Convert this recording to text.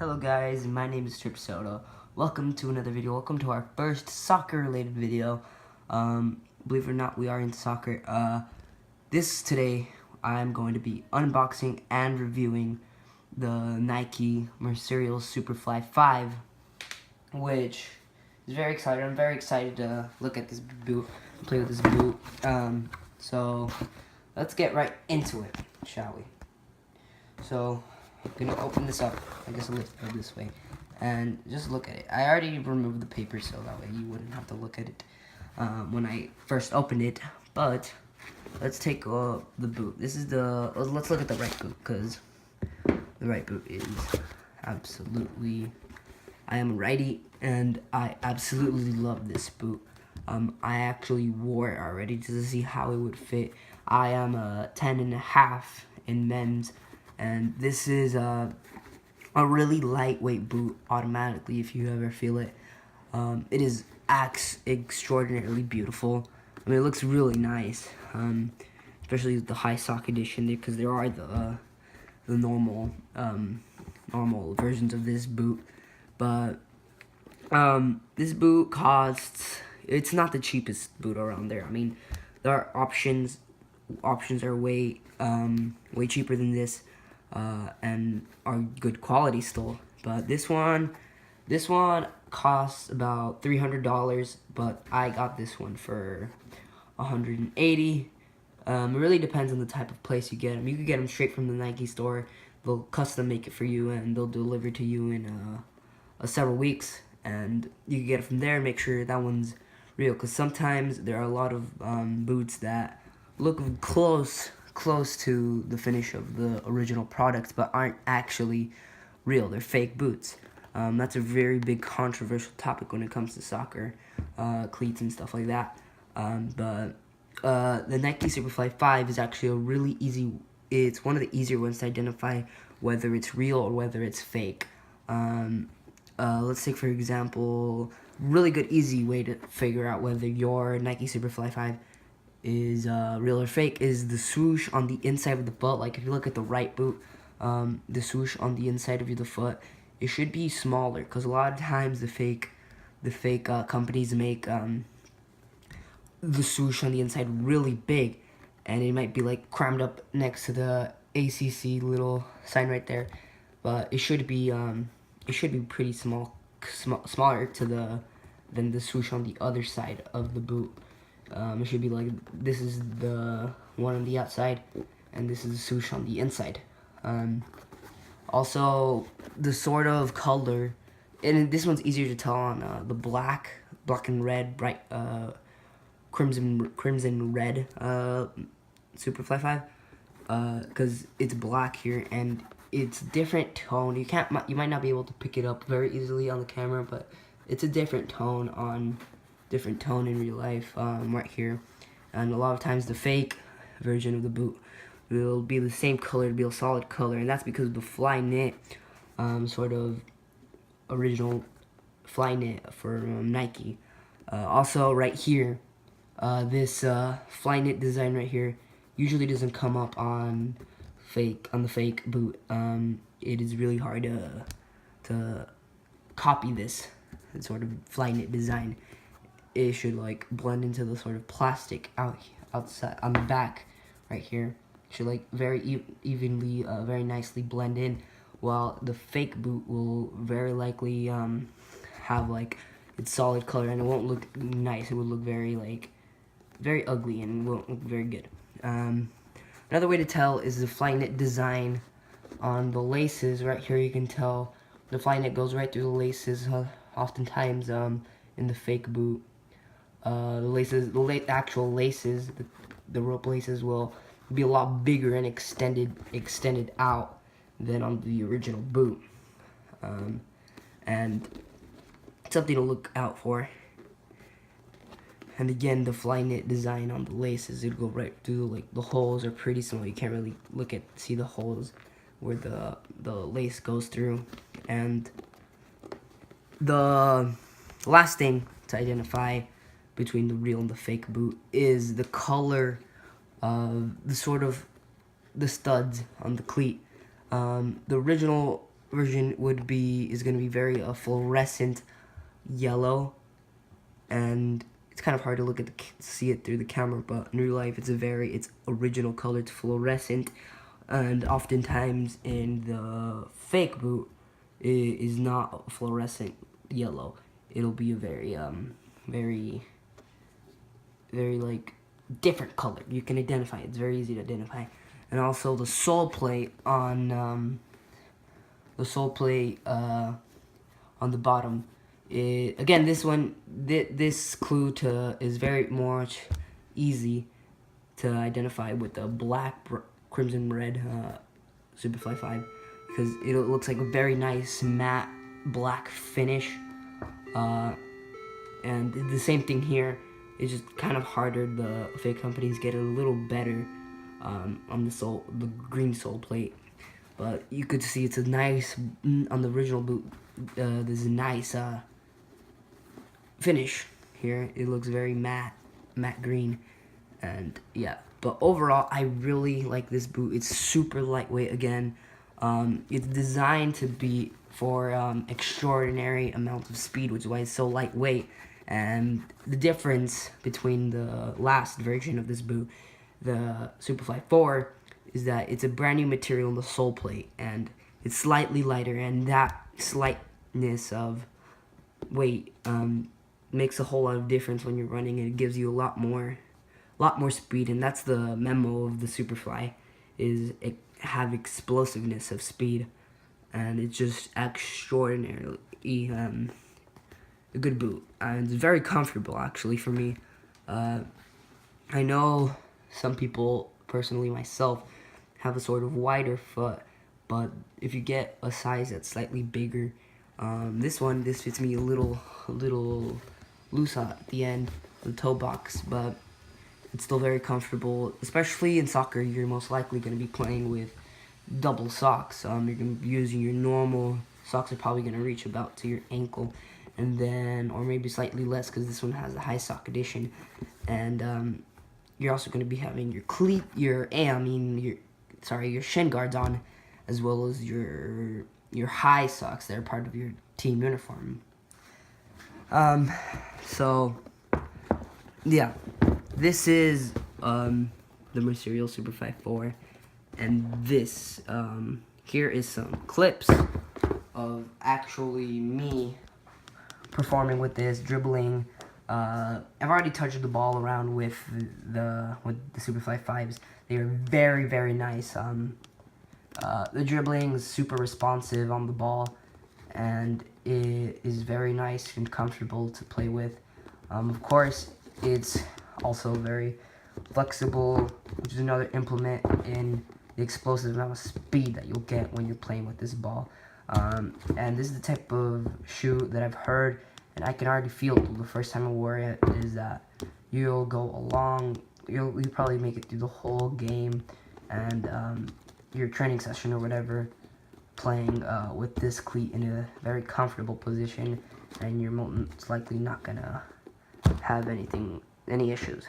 Hello guys, my name is Turpzz Soda. Welcome to another video. Welcome to our first soccer related video. Believe it or not, we are into soccer. Today I'm going to be unboxing and reviewing the Nike Superfly V, which is very exciting. I'm very excited to look at this boot, play with this boot. So let's get right into it, shall we? So I'm gonna open this up, I guess a little bit this way, and just look at it. I already removed the paper so that way you wouldn't have to look at it when I first opened it. But let's take the boot. Let's look at the right boot, because the right boot is absolutely, I am a righty and I absolutely love this boot. I actually wore it already to see how it would fit. I am a 10.5 in men's, and this is a really lightweight boot automatically if you ever feel it. It is extraordinarily beautiful. I mean, it looks really nice, especially the high sock edition, because there are the normal versions of this boot. But this boot costs, it's not the cheapest boot around there. I mean, there are options are way cheaper than this, and are good quality still. But this one costs about $300, but I got this one for $180. It really depends on the type of place you get them. You can get them straight from the Nike store. They'll custom make it for you, and they'll deliver to you in several weeks, and you can get it from there and make sure that one's real, because sometimes there are a lot of boots that look close to the finish of the original products but aren't actually real. They're fake boots. That's a very big controversial topic when it comes to soccer cleats and stuff like that. But the Nike Superfly V is actually a really easy, it's one of the easier ones to identify whether it's real or whether it's fake. Let's take, for example, really good easy way to figure out whether your Nike Superfly V is real or fake is the swoosh on the inside of the foot. Like if you look at the right boot, the swoosh on the inside of the foot, it should be smaller, because a lot of times the fake companies make the swoosh on the inside really big, and it might be like crammed up next to the ACC little sign right there, but it should be pretty smaller than the swoosh on the other side of the boot. It should be like, this is the one on the outside, and this is the swoosh on the inside. Also, the sort of color, and this one's easier to tell on the black and red, bright crimson red Superfly V, because it's black here and it's different tone. You might not be able to pick it up very easily on the camera, but it's a different tone in real life, right here. And a lot of times the fake version of the boot will be the same color, it'll be a solid color, and that's because the Flyknit sort of original Flyknit for Nike. Also right here, this Flyknit design right here usually doesn't come up on the fake boot. It is really hard to copy this sort of Flyknit design. It should like blend into the sort of plastic outside on the back right here. It should like very evenly, very nicely blend in, while the fake boot will very likely have like its solid color, and it won't look nice. It would look very ugly and won't look very good. Another way to tell is the Flyknit design on the laces. Right here you can tell the Flyknit goes right through the laces. Oftentimes in the fake boot, the actual laces, the rope laces will be a lot bigger and extended out than on the original boot, and something to look out for. And again, the Flyknit design on the laces, it'll go right through, like the holes are pretty small. You can't really see the holes where the lace goes through. And the last thing to identify between the real and the fake boot is the color of the studs on the cleat. The original version is going to be very fluorescent yellow, and it's kind of hard to see it through the camera, but in real life it's original color. It's fluorescent, and oftentimes in the fake boot it is not fluorescent yellow. It'll be a very very like different color. You can identify it. It's very easy to identify. And also the sole plate on the bottom. Again, this clue is very much easy to identify with the black, crimson, red Superfly 5, because it looks like a very nice matte black finish. And the same thing here. It's just kind of harder. The fake companies get a little better on the green sole plate, but you could see it's a nice on the original boot. There's a nice finish here. It looks very matte green, and yeah. But overall, I really like this boot. It's super lightweight. Again, it's designed to be for extraordinary amount of speed, which is why it's so lightweight. And the difference between the last version of this boot, the Superfly 4, is that it's a brand new material in the sole plate, and it's slightly lighter, and that slightness of weight makes a whole lot of difference when you're running, and it gives you a lot more speed. And that's the memo of the Superfly, is it have explosiveness of speed, and it's just extraordinarily a good boot, and it's very comfortable actually for me. I know some people, personally myself, have a sort of wider foot, but if you get a size that's slightly bigger, this fits me a little loose at the end, the toe box, but it's still very comfortable. Especially in soccer, you're most likely going to be playing with double socks. You're going to be using your normal socks are probably going to reach about to your ankle, and then, or maybe slightly less, because this one has the high sock edition. And you're also going to be having your shin guards on, as well as your high socks that are part of your team uniform. So yeah, this is the Material Superfly 4, and this here is some clips of actually me performing with this, dribbling. I've already touched the ball around with the Superfly 5s. They are very, very nice. The dribbling is super responsive on the ball, and it is very nice and comfortable to play with. Of course, it's also very flexible, which is another implement in the explosive amount of speed that you'll get when you're playing with this ball. And this is the type of shoe that I've heard, and I can already feel it the first time I wore it, is that you'll probably make it through the whole game, and your training session or whatever, playing with this cleat in a very comfortable position, and you're most likely not gonna have any issues.